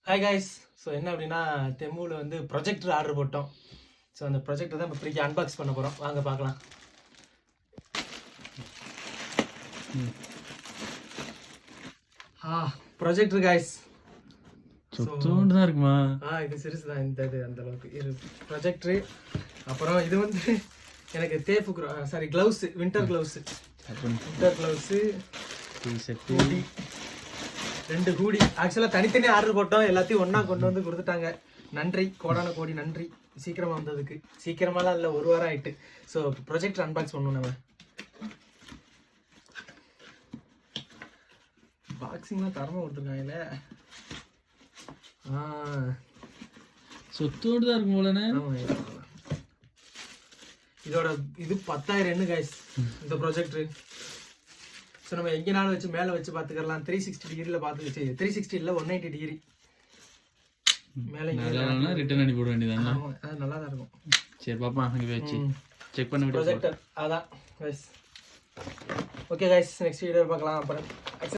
Hi guys. So என்ன அப்படின்னா தெம்முவில் வந்து ப்ரொஜெக்டர் ஆர்டர் போட்டோம். ஸோ அந்த ப்ரொஜெக்டர் தான் இப்போ ஃப்ரீக்கு அன்பாக்ஸ் பண்ண போகிறோம். வாங்க பார்க்கலாம். ப்ரொஜெக்டர் கைஸ் சுத்தோண்டு தான் இருக்குமா? இது சிறுசு தான். இந்த இது அந்த அளவுக்கு இது ப்ரொஜெக்டரு. அப்புறம் இது வந்து எனக்கு தேப்பு gloves, winter gloves, hoodie, 2 hoodie. ஆக்சுவலாக தனித்தனியாக ஆர்டர் போட்டோம், எல்லாத்தையும் ஒன்றா கொண்டு வந்து கொடுத்துட்டாங்க. நன்றி, கோடான கோடி நன்றி. சீக்கிரமாக வந்ததுக்கு. சீக்கிரமாலாம் இல்லை, 1 வாரம் ஆகிட்டு. ஸோ ப்ரொஜெக்டர் அன்பாக்ஸ் பண்ணுவோம். நம்ம பாக்ஸிங்லாம் தரமாக கொடுத்துருக்காங்கல்ல. சொத்தோடு தான் இருக்கும் போலண்ணே. இதோட இது 10,000 என்ன கைஸ் இந்த ப்ரொஜெக்டரு. ஸோ நம்ம எங்கேனாலும் வச்சு மேலே வச்சு பார்த்துக்கலாம். 360 டிகிரியில் பார்த்து வச்சு 360 இல்லை 180 டிகிரி மேலே ரிட்டர்ன் அனுப்பி போட வேண்டியதாங்க. அது நல்லா தான் இருக்கும். சரி பாப்பா, அங்கே வச்சு செக் பண்ண ப்ரொஜெக்டர் அதான் guys. Okay guys, next video பார்க்கலாம். அப்புறம்